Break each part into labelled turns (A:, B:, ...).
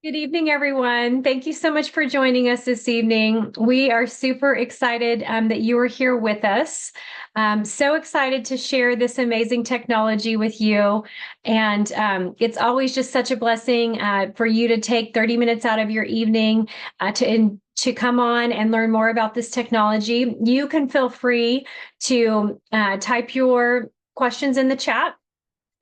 A: Good evening, everyone. Thank you so much for joining us this evening. We are super excited that you are here with us. So excited to share this amazing technology with you. And it's always just such a blessing for you to take 30 minutes out of your evening to come on and learn more about this technology. You can feel free to type your questions in the chat.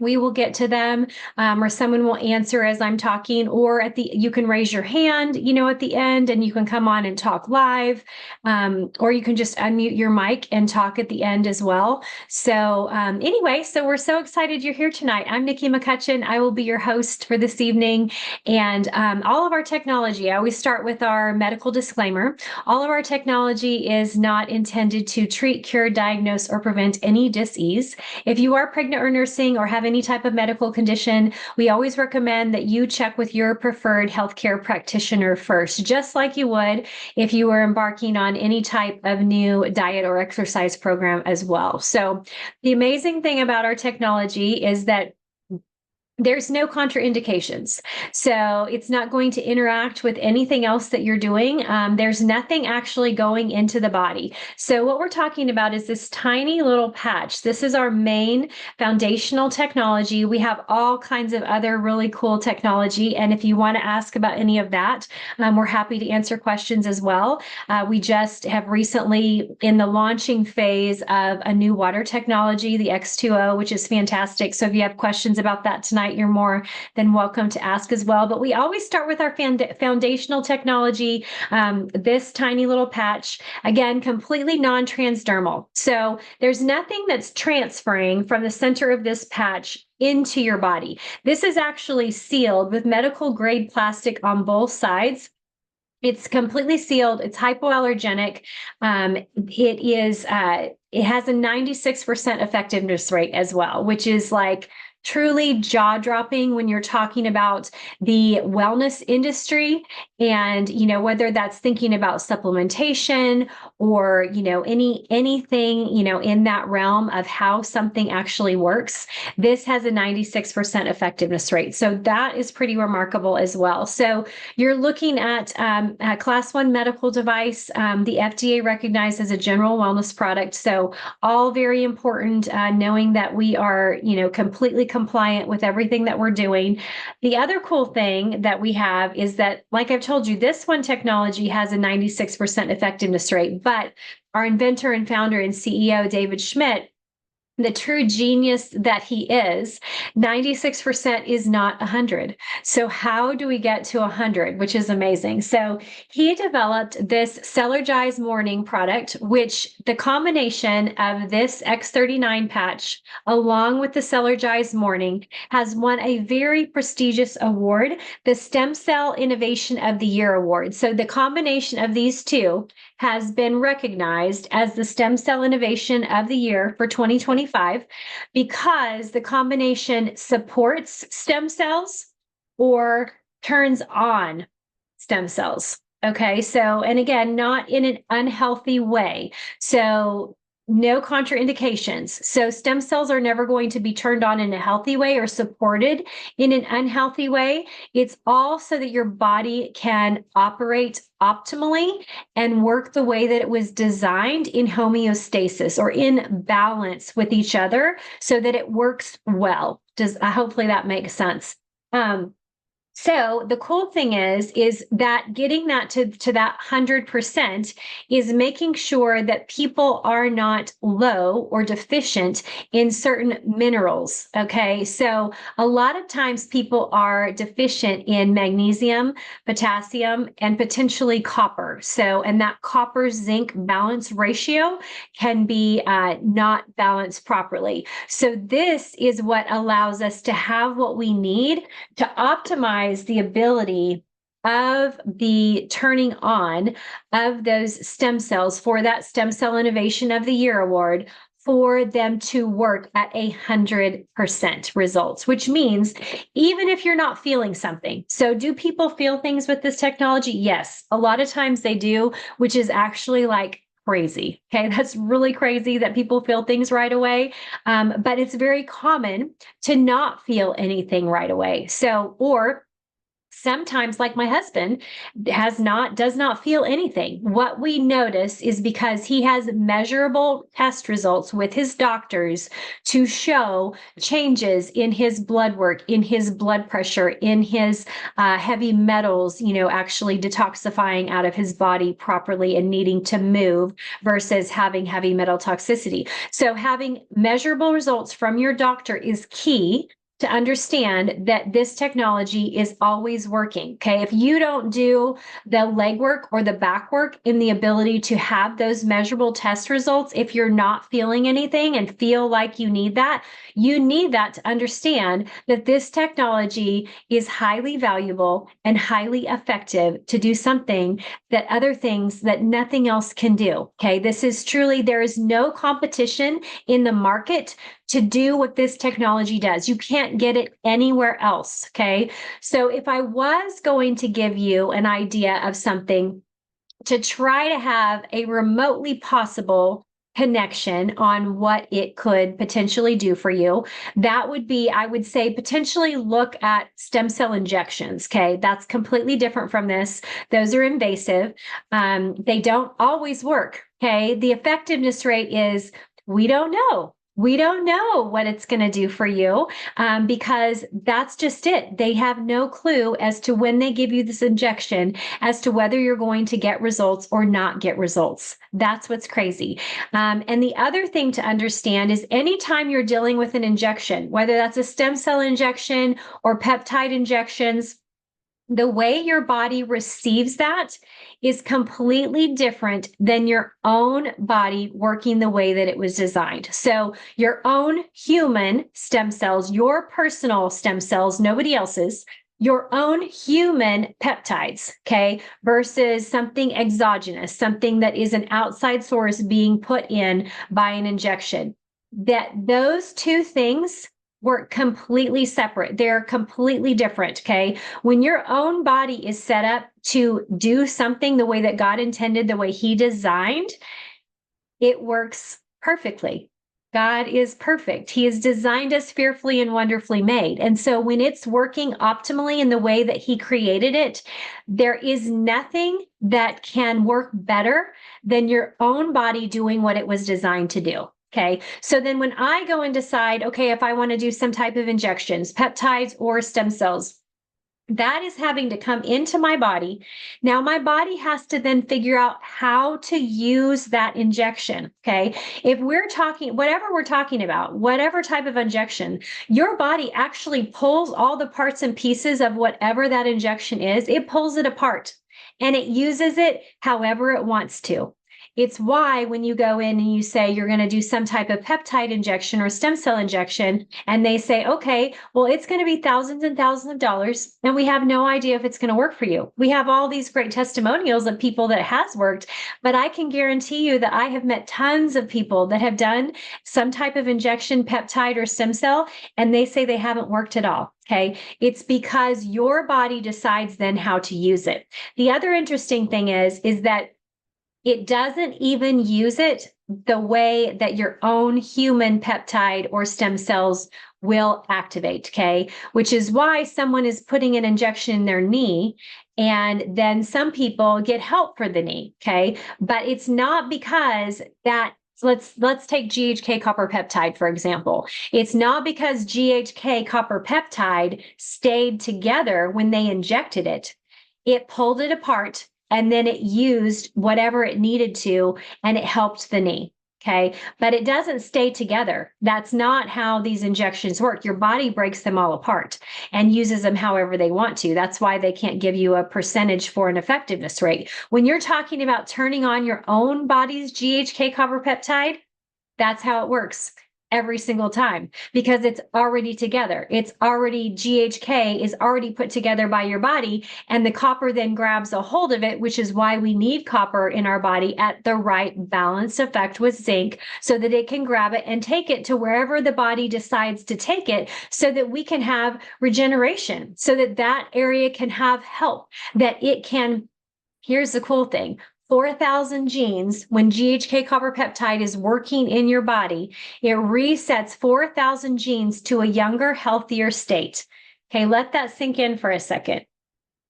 A: We will get to them, or someone will answer as I'm talking, or you can raise your hand, at the end, and you can come on and talk live, or you can just unmute your mic and talk at the end as well. So anyway, so we're so excited you're here tonight. I'm Nikki McCutchen. I will be your host for this evening, and all of our technology, I always start with our medical disclaimer. All of our technology is not intended to treat, cure, diagnose, or prevent any disease. If you are pregnant or nursing or have any type of medical condition, we always recommend that you check with your preferred healthcare practitioner first, just like you would if you were embarking on any type of new diet or exercise program as well. So the amazing thing about our technology is that there's no contraindications. So it's not going to interact with anything else that you're doing. There's nothing actually going into the body. So what we're talking about is this tiny little patch. This is our main foundational technology. We have all kinds of other really cool technology. And if you want to ask about any of that, we're happy to answer questions as well. We just have recently in the launching phase of a new water technology, the X2O, which is fantastic. So if you have questions about that tonight, you're more than welcome to ask as well. But we always start with our foundational technology, this tiny little patch, again, completely non-transdermal. So there's nothing that's transferring from the center of this patch into your body. This is actually sealed with medical grade plastic on both sides. It's completely sealed. It's hypoallergenic. It has a 96% effectiveness rate as well, which is like truly jaw-dropping when you're talking about the wellness industry and, whether that's thinking about supplementation or, anything, in that realm of how something actually works. This has a 96% effectiveness rate. So that is pretty remarkable as well. So you're looking at a class 1 medical device, the FDA recognized as a general wellness product. So all very important, knowing that we are, completely compliant with everything that we're doing. The other cool thing that we have is that, like I've told you, this one technology has a 96% effectiveness rate, but our inventor and founder and CEO, David Schmidt, the true genius that he is, 96% is not 100. So how do we get to 100, which is amazing? So he developed this Cellergize Morning product, which the combination of this X39 patch along with the Cellergize Morning has won a very prestigious award, the Stem Cell Innovation of the Year Award. So the combination of these two has been recognized as the Stem Cell Innovation of the Year for 2025 because the combination supports stem cells or turns on stem cells. Okay, so, and again, not in an unhealthy way. So no contraindications. So stem cells are never going to be turned on in a healthy way or supported in an unhealthy way. It's all so that your body can operate optimally and work the way that it was designed in homeostasis or in balance with each other so that it works well. Hopefully that makes sense. So the cool thing is that getting that to that 100% is making sure that people are not low or deficient in certain minerals. Okay. So a lot of times people are deficient in magnesium, potassium, and potentially copper. So, and that copper zinc balance ratio can be not balanced properly. So this is what allows us to have what we need to optimize the ability of the turning on of those stem cells for that Stem Cell Innovation of the Year award, for them to work at 100% results, which means even if you're not feeling something. So do people feel things with this technology? Yes, a lot of times they do, which is actually like crazy. Okay, that's really crazy that people feel things right away. But it's very common to not feel anything right away. So, or Sometimes, like my husband, does not feel anything. What we notice is because he has measurable test results with his doctors to show changes in his blood work, in his blood pressure, in his heavy metals, actually detoxifying out of his body properly and needing to move versus having heavy metal toxicity. So having measurable results from your doctor is key to understand that this technology is always working. Okay. If you don't do the legwork or the back work in the ability to have those measurable test results, if you're not feeling anything and feel like you need that to understand that this technology is highly valuable and highly effective to do something that other things that nothing else can do. Okay. This is truly, there is no competition in the market to do what this technology does. You can't get it anywhere else. Okay. So if I was going to give you an idea of something to try to have a remotely possible connection on what it could potentially do for you, that would be, I would say, potentially look at stem cell injections. Okay. That's completely different from this. Those are invasive. They don't always work. Okay. The effectiveness rate is, we don't know. We don't know what it's going to do for you because that's just it. They have no clue as to when they give you this injection, as to whether you're going to get results or not get results. That's what's crazy. And the other thing to understand is anytime you're dealing with an injection, whether that's a stem cell injection or peptide injections, the way your body receives that is completely different than your own body working the way that it was designed. So your own human stem cells, your personal stem cells, nobody else's, your own human peptides, okay, versus something exogenous, something that is an outside source being put in by an injection. That those two things work completely separate. They're completely different. Okay. When your own body is set up to do something the way that God intended, the way He designed, it works perfectly. God is perfect. He has designed us fearfully and wonderfully made. And so when it's working optimally in the way that He created it, there is nothing that can work better than your own body doing what it was designed to do. Okay. So then when I go and decide, okay, if I want to do some type of injections, peptides or stem cells, that is having to come into my body. Now, my body has to then figure out how to use that injection. Okay. If we're talking, whatever we're talking about, whatever type of injection, your body actually pulls all the parts and pieces of whatever that injection is, it pulls it apart and it uses it however it wants to. It's why when you go in and you say you're going to do some type of peptide injection or stem cell injection, and they say, okay, well, it's going to be thousands and thousands of dollars, and we have no idea if it's going to work for you. We have all these great testimonials of people that it has worked, but I can guarantee you that I have met tons of people that have done some type of injection, peptide or stem cell, and they say they haven't worked at all. Okay. It's because your body decides then how to use it. The other interesting thing is that it doesn't even use it the way that your own human peptide or stem cells will activate, okay? Which is why someone is putting an injection in their knee and then some people get help for the knee, okay? But it's not because that let's take GHK copper peptide, for example. It's not because GHK copper peptide stayed together when they injected it. It pulled it apart and then it used whatever it needed to, and it helped the knee. Okay. But it doesn't stay together. That's not how these injections work. Your body breaks them all apart and uses them however they want to. That's why they can't give you a percentage for an effectiveness rate. When you're talking about turning on your own body's GHK copper peptide, that's how it works every single time because it's already together. It's already GHK is already put together by your body, and the copper then grabs a hold of it, which is why we need copper in our body at the right balanced effect with zinc so that it can grab it and take it to wherever the body decides to take it so that we can have regeneration, so that that area can have help, that it can. Here's the cool thing. 4,000 genes, when GHK copper peptide is working in your body, it resets 4,000 genes to a younger, healthier state. Okay, let that sink in for a second.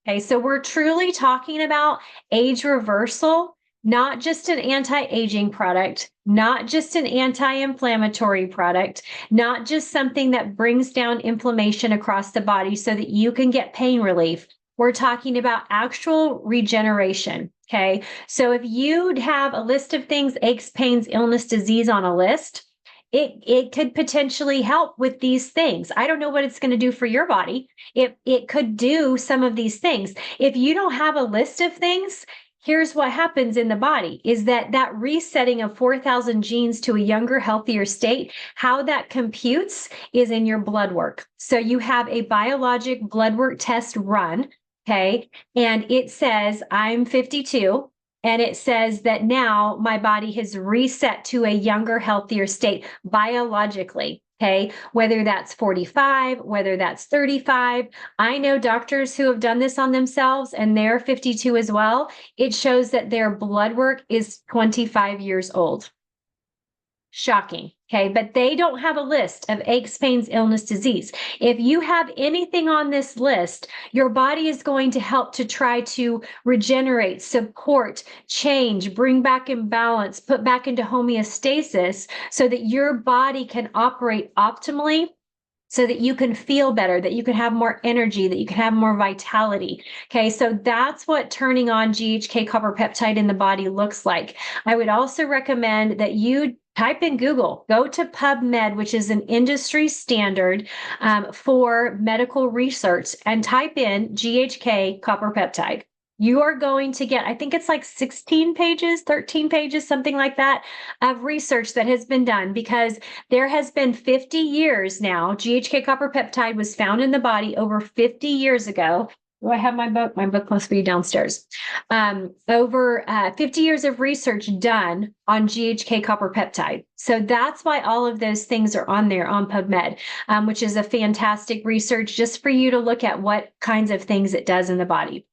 A: Okay, so we're truly talking about age reversal, not just an anti-aging product, not just an anti-inflammatory product, not just something that brings down inflammation across the body so that you can get pain relief. We're talking about actual regeneration. Okay, so if you have a list of things, aches, pains, illness, disease on a list, it could potentially help with these things. I don't know what it's going to do for your body. It could do some of these things. If you don't have a list of things, here's what happens in the body is that resetting of 4,000 genes to a younger, healthier state, how that computes is in your blood work. So you have a biologic blood work test run, okay? And it says, I'm 52. And it says that now my body has reset to a younger, healthier state biologically. Okay. Whether that's 45, whether that's 35. I know doctors who have done this on themselves and they're 52 as well. It shows that their blood work is 25 years old. Shocking. Okay. But they don't have a list of aches, pains, illness, disease. If you have anything on this list, your body is going to help to try to regenerate, support, change, bring back in balance, put back into homeostasis so that your body can operate optimally, so that you can feel better, that you can have more energy, that you can have more vitality. Okay, so that's what turning on GHK copper peptide in the body looks like. I would also recommend that you type in Google, go to PubMed, which is an industry standard for medical research, and type in GHK copper peptide. You are going to get, I think it's like 16 pages, 13 pages, something like that, of research that has been done because there has been 50 years now. GHK copper peptide was found in the body over 50 years ago. Do I have my book? My book must be downstairs. Over 50 years of research done on GHK copper peptide. So that's why all of those things are on there on PubMed, which is a fantastic research just for you to look at what kinds of things it does in the body.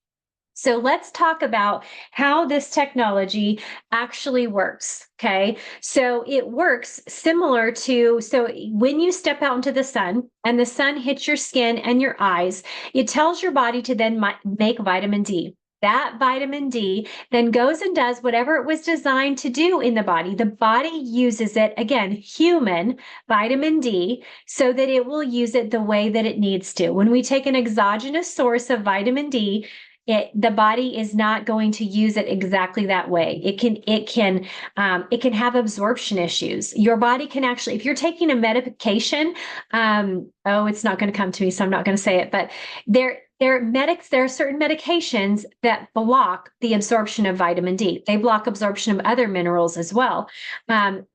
A: So let's talk about how this technology actually works. Okay. So it works similar to, so when you step out into the sun and the sun hits your skin and your eyes, it tells your body to then make vitamin D. That vitamin D then goes and does whatever it was designed to do in the body. The body uses it, again, human vitamin D, so that it will use it the way that it needs to. When we take an exogenous source of vitamin D, the body is not going to use it exactly that way. It can have absorption issues. Your body can actually, if you're taking a medication, it's not going to come to me, so I'm not going to say it, but there are certain medications that block the absorption of vitamin D. They block absorption of other minerals as well.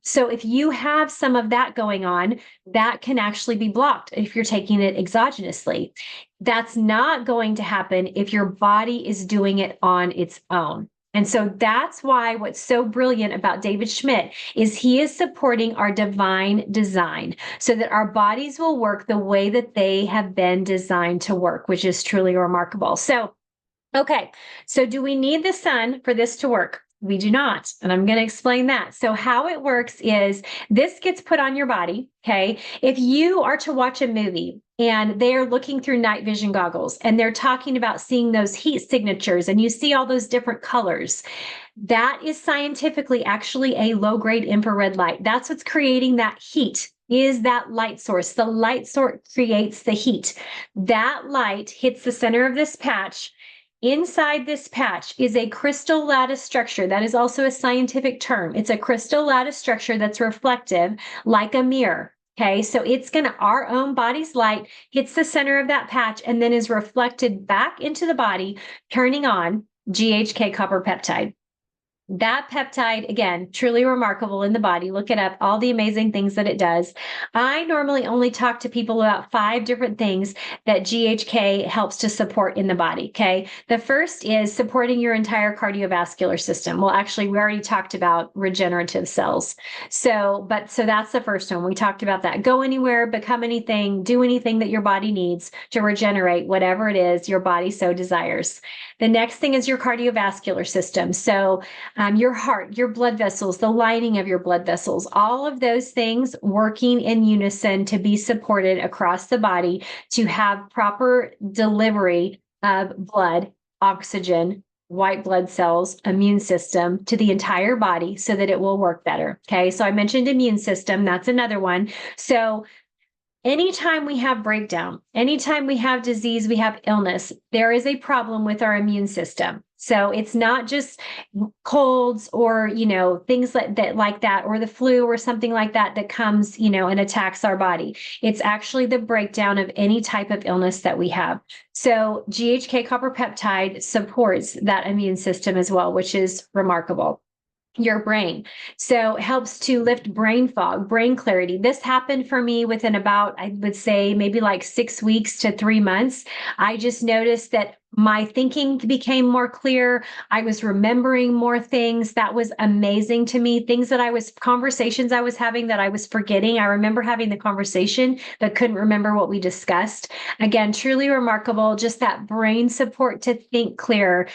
A: So if you have some of that going on, that can actually be blocked if you're taking it exogenously. That's not going to happen if your body is doing it on its own. And so that's why what's so brilliant about David Schmidt is he is supporting our divine design so that our bodies will work the way that they have been designed to work, which is truly remarkable. So, okay, so do we need the sun for this to work? We do not. And I'm going to explain that. So how it works is this gets put on your body. Okay. If you are to watch a movie and they're looking through night vision goggles and they're talking about seeing those heat signatures and you see all those different colors, that is scientifically actually a low grade infrared light. That's what's creating that heat. Is that light source. The light source creates the heat. That light hits the center of this patch. Inside this patch is a crystal lattice structure. That is also a scientific term. It's a crystal lattice structure that's reflective like a mirror. Okay, so our own body's light hits the center of that patch and then is reflected back into the body, turning on GHK copper peptide. That peptide, again, truly remarkable in the body. Look it up, all the amazing things that it does. I normally only talk to people about 5 different things that GHK helps to support in the body, okay? The first is supporting your entire cardiovascular system. Well, actually, we already talked about regenerative cells. So that's the first one. We talked about that. Go anywhere, become anything, do anything that your body needs to regenerate whatever it is your body so desires. The next thing is your cardiovascular system. So your heart, your blood vessels, the lining of your blood vessels, all of those things working in unison to be supported across the body to have proper delivery of blood, oxygen, white blood cells, immune system to the entire body so that it will work better. Okay. So I mentioned immune system. That's another one. So anytime we have breakdown, anytime we have disease, we have illness, there is a problem with our immune system. So it's not just colds or, things like that, or the flu or something like that that comes, and attacks our body. It's actually the breakdown of any type of illness that we have. So GHK copper peptide supports that immune system as well, which is remarkable. Your brain. So it helps to lift brain fog, brain clarity. This happened for me within about, I would say, maybe like 6 weeks to 3 months. I just noticed that my thinking became more clear. I was remembering more things. That was amazing to me. Conversations I was having that I was forgetting. I remember having the conversation, but couldn't remember what we discussed. Again, truly remarkable. Just that brain support to think clearer.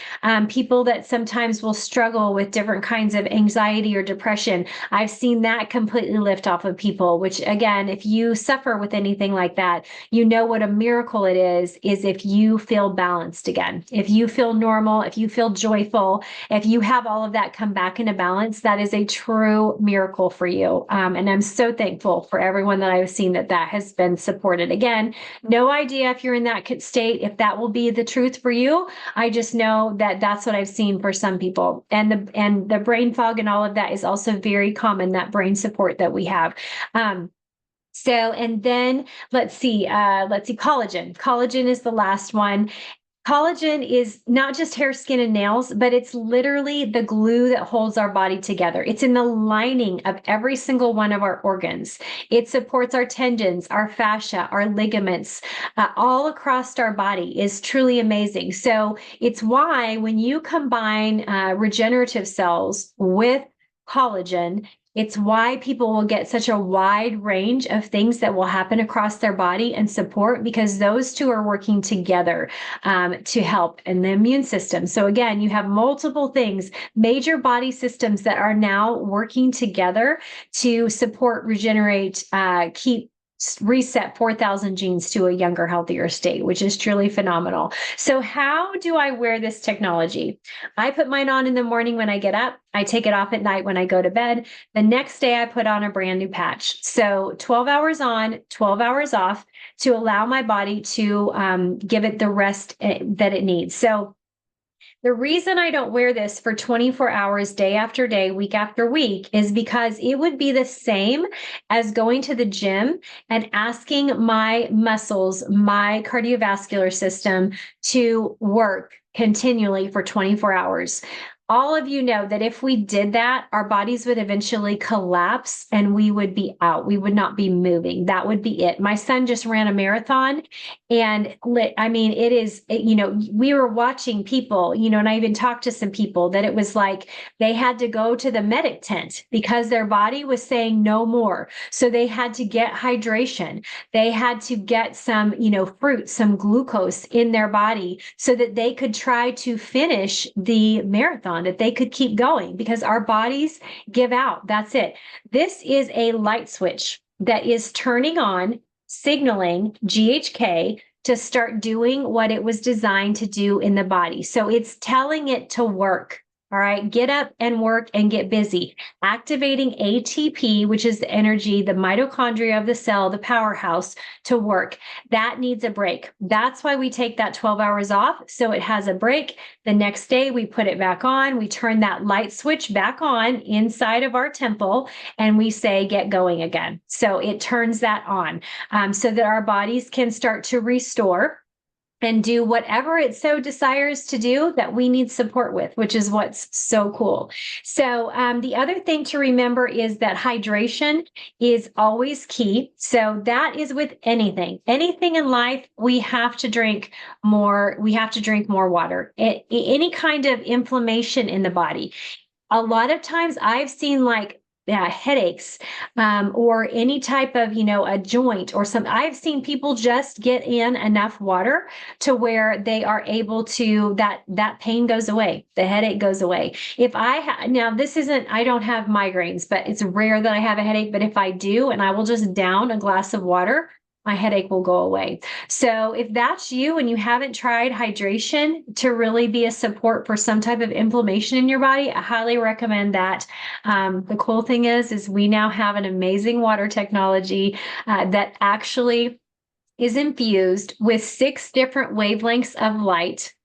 A: People that sometimes will struggle with different kinds of anxiety or depression, I've seen that completely lift off of people, which again, if you suffer with anything like that, you know what a miracle it is if you feel balanced again. If you feel normal, if you feel joyful, if you have all of that come back into balance, that is a true miracle for you. And I'm so thankful for everyone that I've seen that has been supported. Again, no idea if you're in that state, if that will be the truth for you. I just know that that's what I've seen for some people. And the brain fog and all of that is also very common, that brain support that we have. And then let's see, collagen. Collagen is the last one. Collagen is not just hair, skin, and nails, but it's literally the glue that holds our body together. It's in the lining of every single one of our organs. It supports our tendons, our fascia, our ligaments, all across our body. Is truly amazing. So it's why when you combine regenerative cells with collagen, it's why people will get such a wide range of things that will happen across their body and support, because those two are working together to help in the immune system. So again, you have multiple things, major body systems that are now working together to support, regenerate, reset 4,000 genes to a younger, healthier state, which is truly phenomenal. So how do I wear this technology? I put mine on in the morning when I get up. I take it off at night when I go to bed. The next day I put on a brand new patch. So 12 hours on, 12 hours off to allow my body to give it the rest that it needs. So the reason I don't wear this for 24 hours, day after day, week after week, is because it would be the same as going to the gym and asking my muscles, my cardiovascular system to work continually for 24 hours. All of you know that if we did that, our bodies would eventually collapse and we would be out. We would not be moving. That would be it. My son just ran a marathon, and we were watching people, and I even talked to some people that it was like they had to go to the medic tent because their body was saying no more. So they had to get hydration. They had to get some, fruit, some glucose in their body so that they could try to finish the marathon, that they could keep going, because our bodies give out. That's it. This is a light switch that is turning on, signaling GHK to start doing what it was designed to do in the body. So it's telling it to work. All right, get up and work and get busy. Activating ATP, which is the energy, the mitochondria of the cell, the powerhouse, to work. That needs a break. That's why we take that 12 hours off. So it has a break. The next day we put it back on. We turn that light switch back on inside of our temple and we say, get going again. So it turns that on so that our bodies can start to restore and do whatever it so desires to do that we need support with, which is what's so cool. So the other thing to remember is that hydration is always key. So that is with anything in life, we have to drink more. We have to drink more water. Any kind of inflammation in the body. A lot of times I've seen headaches or any type of, a joint or something. I've seen people just get in enough water to where they are able to, that pain goes away. The headache goes away. Now this isn't, I don't have migraines, but it's rare that I have a headache. But if I do, and I will just down a glass of water, my headache will go away. So if that's you and you haven't tried hydration to really be a support for some type of inflammation in your body, I highly recommend that. The cool thing is we now have an amazing water technology that actually is infused with 6 different wavelengths of light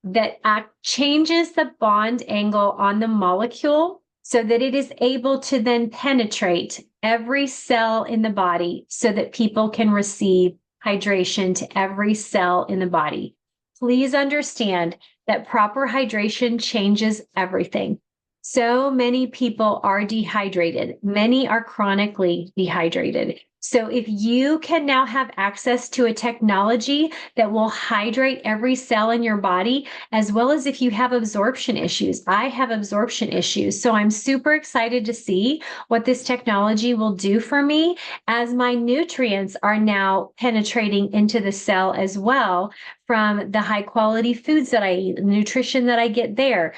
A: that changes the bond angle on the molecule so that it is able to then penetrate every cell in the body so that people can receive hydration to every cell in the body. Please understand that proper hydration changes everything. So many people are dehydrated. Many are chronically dehydrated. So if you can now have access to a technology that will hydrate every cell in your body, as well as if you have absorption issues. I have absorption issues. So I'm super excited to see what this technology will do for me as my nutrients are now penetrating into the cell as well from the high quality foods that I eat, nutrition that I get there,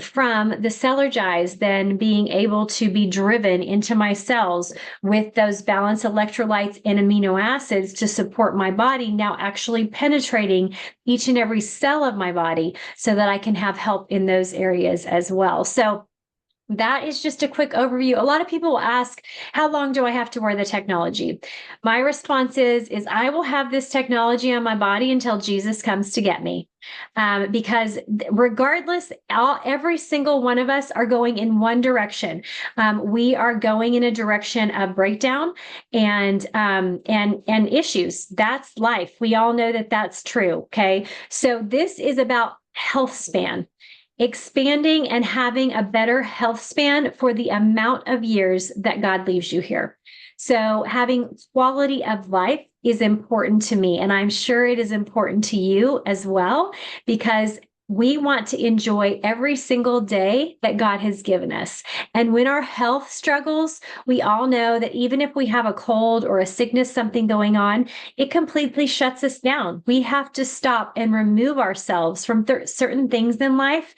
A: from the Cellergize then being able to be driven into my cells with those balanced electrolytes and amino acids to support my body now actually penetrating each and every cell of my body so that I can have help in those areas as well. So that is just a quick overview. A lot of people will ask, how long do I have to wear the technology? My response is I will have this technology on my body until Jesus comes to get me. Because regardless, every single one of us are going in one direction. We are going in a direction of breakdown and issues. That's life. We all know that that's true. Okay. So this is about health span, expanding and having a better health span for the amount of years that God leaves you here. So having quality of life is important to me, and I'm sure it is important to you as well, because we want to enjoy every single day that God has given us. And when our health struggles, we all know that even if we have a cold or a sickness, something going on, it completely shuts us down. We have to stop and remove ourselves from certain things in life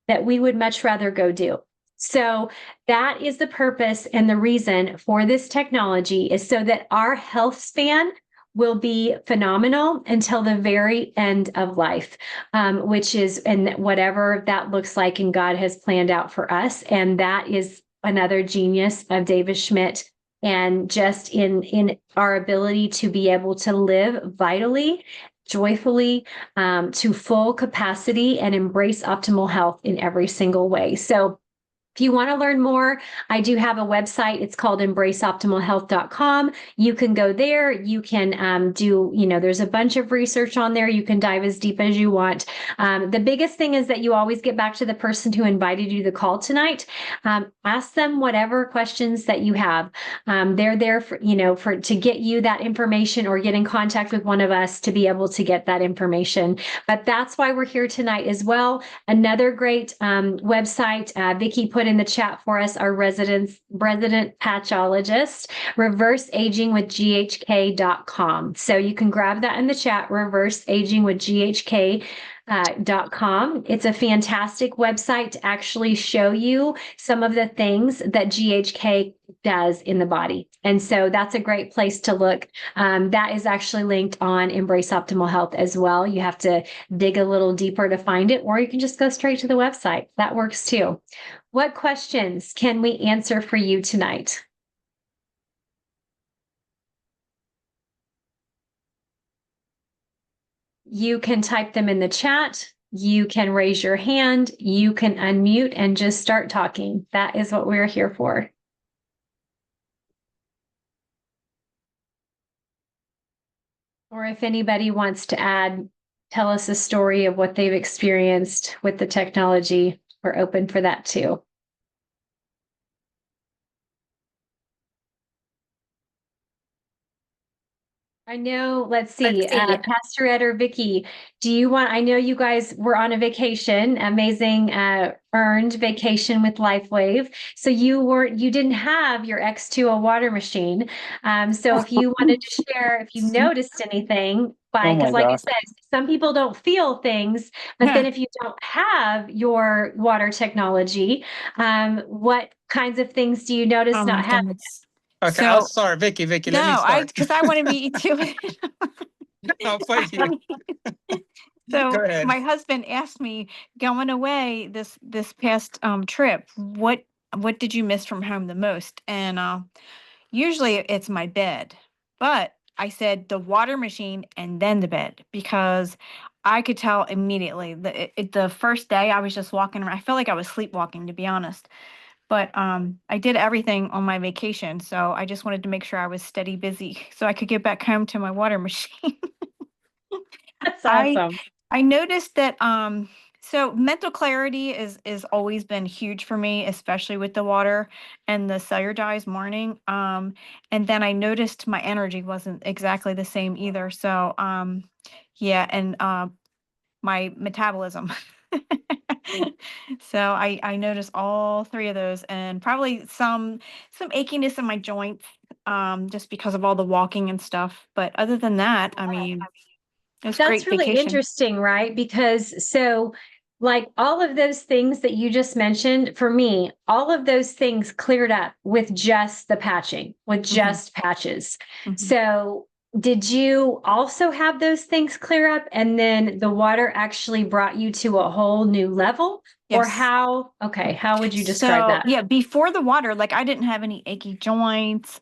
A: that we would much rather go do. So that is the purpose and the reason for this technology, is so that our health span will be phenomenal until the very end of life, which is, and whatever that looks like and God has planned out for us. And that is another genius of David Schmidt, and just in our ability to be able to live vitally, joyfully, to full capacity, and embrace optimal health in every single way. So if you want to learn more, I do have a website. It's called embraceoptimalhealth.com. You can go there. You can there's a bunch of research on there. You can dive as deep as you want. The biggest thing is that you always get back to the person who invited you to the call tonight. Ask them whatever questions that you have. They're there for to get you that information, or get in contact with one of us to be able to get that information. But that's why we're here tonight as well. Another great website, Vicki put in the chat for us, our resident patchologist, reverseagingwithghk.com. So you can grab that in the chat, reverseagingwithghk.com. It's a fantastic website to actually show you some of the things that GHK does in the body. And so that's a great place to look. That is actually linked on Embrace Optimal Health as well. You have to dig a little deeper to find it, or you can just go straight to the website. That works too. What questions can we answer for you tonight? You can type them in the chat. You can raise your hand. You can unmute and just start talking. That is what we're here for. Or if anybody wants to tell us a story of what they've experienced with the technology, we're open for that too. I know, let's see, Pastor Ed or Vicki, I know you guys were on a vacation, amazing, earned vacation with LifeWave. So you didn't have your X2O water machine. So if you wanted to share, if you noticed anything, because like I said, some people don't feel things, but then if you don't have your water technology, what kinds of things do you notice not having?
B: Okay, I'll
C: So
B: start. Vicky,
C: no,
B: let me start.
C: because I want to beat you to
B: I'll fight you.
C: it.
B: Go
C: So
B: ahead.
C: my husband asked me going away this past trip, what did you miss from home the most? And usually it's my bed, but I said the water machine and then the bed because I could tell immediately. The first day I was just walking around. I felt like I was sleepwalking, to be honest. But I did everything on my vacation, so I just wanted to make sure I was steady busy so I could get back home to my water machine.
A: That's
C: I
A: awesome.
C: I noticed that so mental clarity is always been huge for me, especially with the water and the cellulite morning. And then I noticed my energy wasn't exactly the same either. So yeah, and my metabolism. So I noticed all three of those and probably some achiness in my joints just because of all the walking and stuff. But other than that, I mean, it was
A: That's
C: great
A: really
C: vacation.
A: interesting, right? Because so, like all of those things that you just mentioned, for me, all of those things cleared up with just the patching, with
C: Hmm.
A: just patches.
C: Hmm.
A: So, did you also have those things clear up and then the water actually brought you to a whole new level? Or
C: Yes.
A: how, okay, how would you describe
C: So
A: that?
C: yeah, before the water, like I didn't have any achy joints.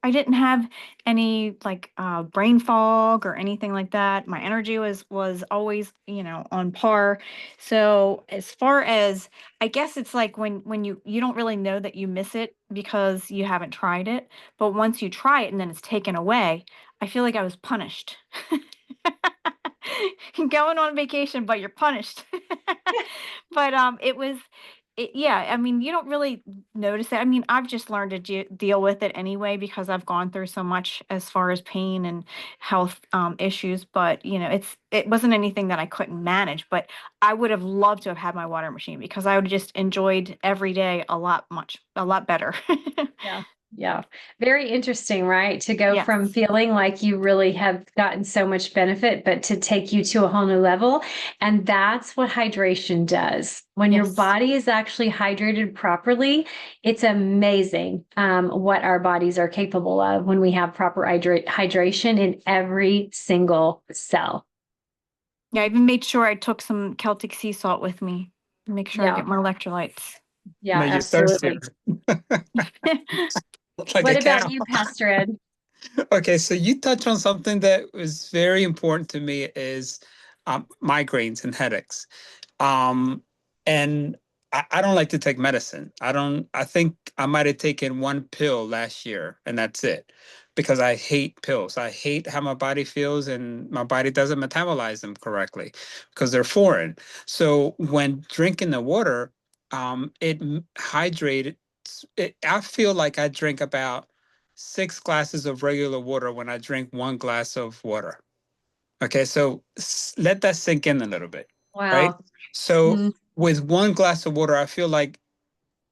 C: I didn't have any like brain fog or anything like that. My energy was always, on par. So as far as I guess it's like when you don't really know that you miss it because you haven't tried it, but once you try it and then it's taken away, I feel like I was punished. Going on vacation, but you're punished. But yeah, I mean, you don't really notice it. I mean, I've just learned to deal with it anyway because I've gone through so much as far as pain and health issues. But it wasn't anything that I couldn't manage. But I would have loved to have had my water machine because I would have just enjoyed every day a lot better.
A: Yeah. Yeah. Very interesting, right? To go from
C: Yes.
A: feeling like you really have gotten so much benefit, but to take you to a whole new level. And that's what hydration does. When your
C: Yes.
A: body is actually hydrated properly, it's amazing what our bodies are capable of when we have proper hydration in every single cell.
C: Yeah, I even made sure I took some Celtic sea salt with me. Make sure I
A: Yeah.
C: get my electrolytes.
A: Yeah,
B: Made you thirstier.
A: absolutely.
B: Like
A: What
B: a
A: about
B: cow.
A: you, Pastor Ed?
B: Okay, so you touch on something that was very important to me is migraines and headaches. Um, and I don't like to take medicine. I think I might have taken one pill last year and that's it because I hate pills. I hate how my body feels and my body doesn't metabolize them correctly because they're foreign. So when drinking the water, it hydrated. I feel like I drink about 6 glasses of regular water when I drink 1 glass of water. Okay, so let that sink in a little bit, right?
A: Wow.
B: So
A: Mhm.
B: with 1 glass of water, I feel like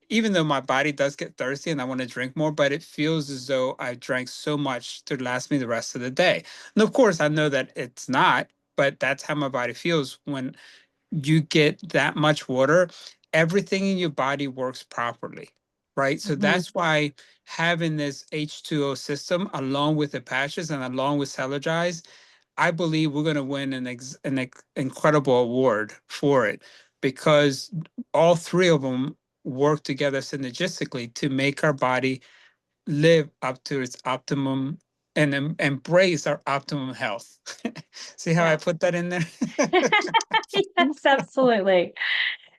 B: even though my body does get thirsty and I want to drink more, but it feels as though I drank so much to last me the rest of the day. And of course, I know that it's not, but that's how my body feels when you get that much water. Everything in your body works properly, right? So
A: Mhm.
B: that's why having this H2O system along with the patches and along with Cellergize, I believe we're going to win incredible award for it because all three of them work together synergistically to make our body live up to its optimum and embrace our optimum health. See how I
A: Yeah.
B: put that in there?
A: Yes, absolutely.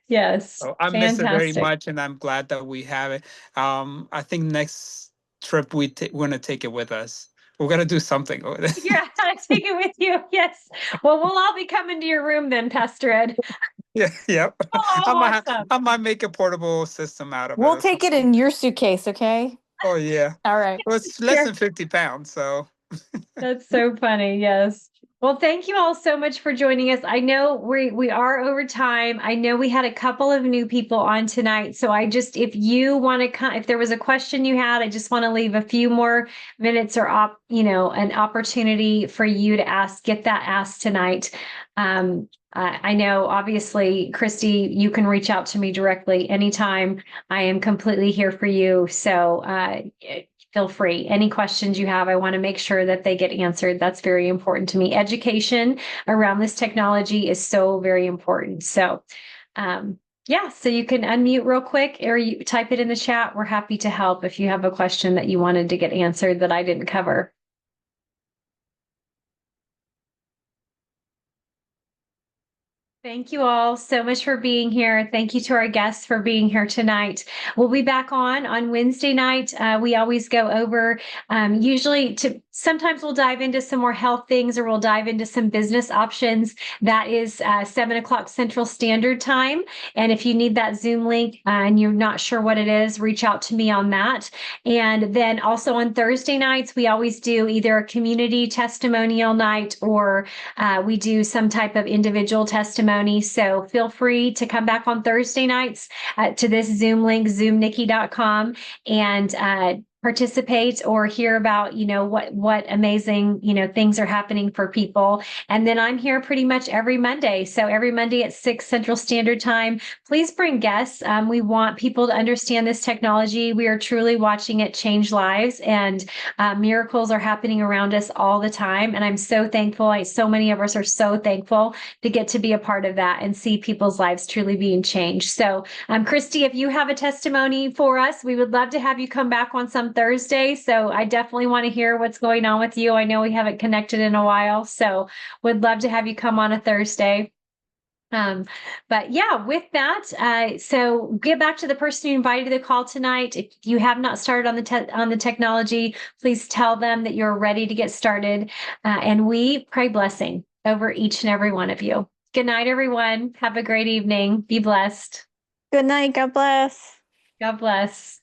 A: Yes.
B: Oh, I miss it very
A: Fantastic.
B: much, and I'm glad that we have it. I think next trip we're gonna take it with us. We're gonna do something over there.
A: Yeah, I take it with you. Yes. Well, we'll all be coming to your room then, Pastor Ed.
B: Yeah, yep.
A: We'll all want some.
B: I might make a portable system out of it
C: We'll
B: or
C: take it
B: something.
C: in your suitcase, okay?
B: Oh yeah.
C: All right.
B: Well, it's less
A: Sure.
B: than 50 pounds, so
A: That's so funny. Yes. Well, thank you all so much for joining us. I know we are over time. I know we had a couple of new people on tonight. So if you want to come, if there was a question you had, I just want to leave a few more minutes or an opportunity for you to get that asked tonight. I know obviously, Christy, you can reach out to me directly anytime. I am completely here for you. So, feel free. Any questions you have, I want to make sure that they get answered. That's very important to me. Education around this technology is so very important. So, yeah, so you can unmute real quick or you type it in the chat. We're happy to help if you have a question that you wanted to get answered that I didn't cover. Thank you all so much for being here. Thank you to our guests for being here tonight. We'll be back on Wednesday night. We always go over, sometimes we'll dive into some more health things or we'll dive into some business options. That is 7:00 Central Standard Time. And if you need that Zoom link and you're not sure what it is, reach out to me on that. And then also on Thursday nights, we always do either a community testimonial night or we do some type of individual testimony. So feel free to come back on Thursday nights to this Zoom link, zoomnikki.com, and participate or hear about, what amazing, things are happening for people. And then I'm here pretty much every Monday. So every Monday at 6 Central Standard Time, please bring guests. We want people to understand this technology. We are truly watching it change lives, and miracles are happening around us all the time. And I'm so thankful. So many of us are so thankful to get to be a part of that and see people's lives truly being changed. So, Christy, if you have a testimony for us, we would love to have you come back on some Thursday. So I definitely want to hear what's going on with you. I know we haven't connected in a while, so would love to have you come on a Thursday. But yeah, with that, so get back to the person you invited to the call tonight. If you have not started on the technology, please tell them that you're ready to get started. And we pray blessing over each and every one of you. Good night, everyone. Have a great evening. Be blessed.
C: Good night. God bless.
A: God bless.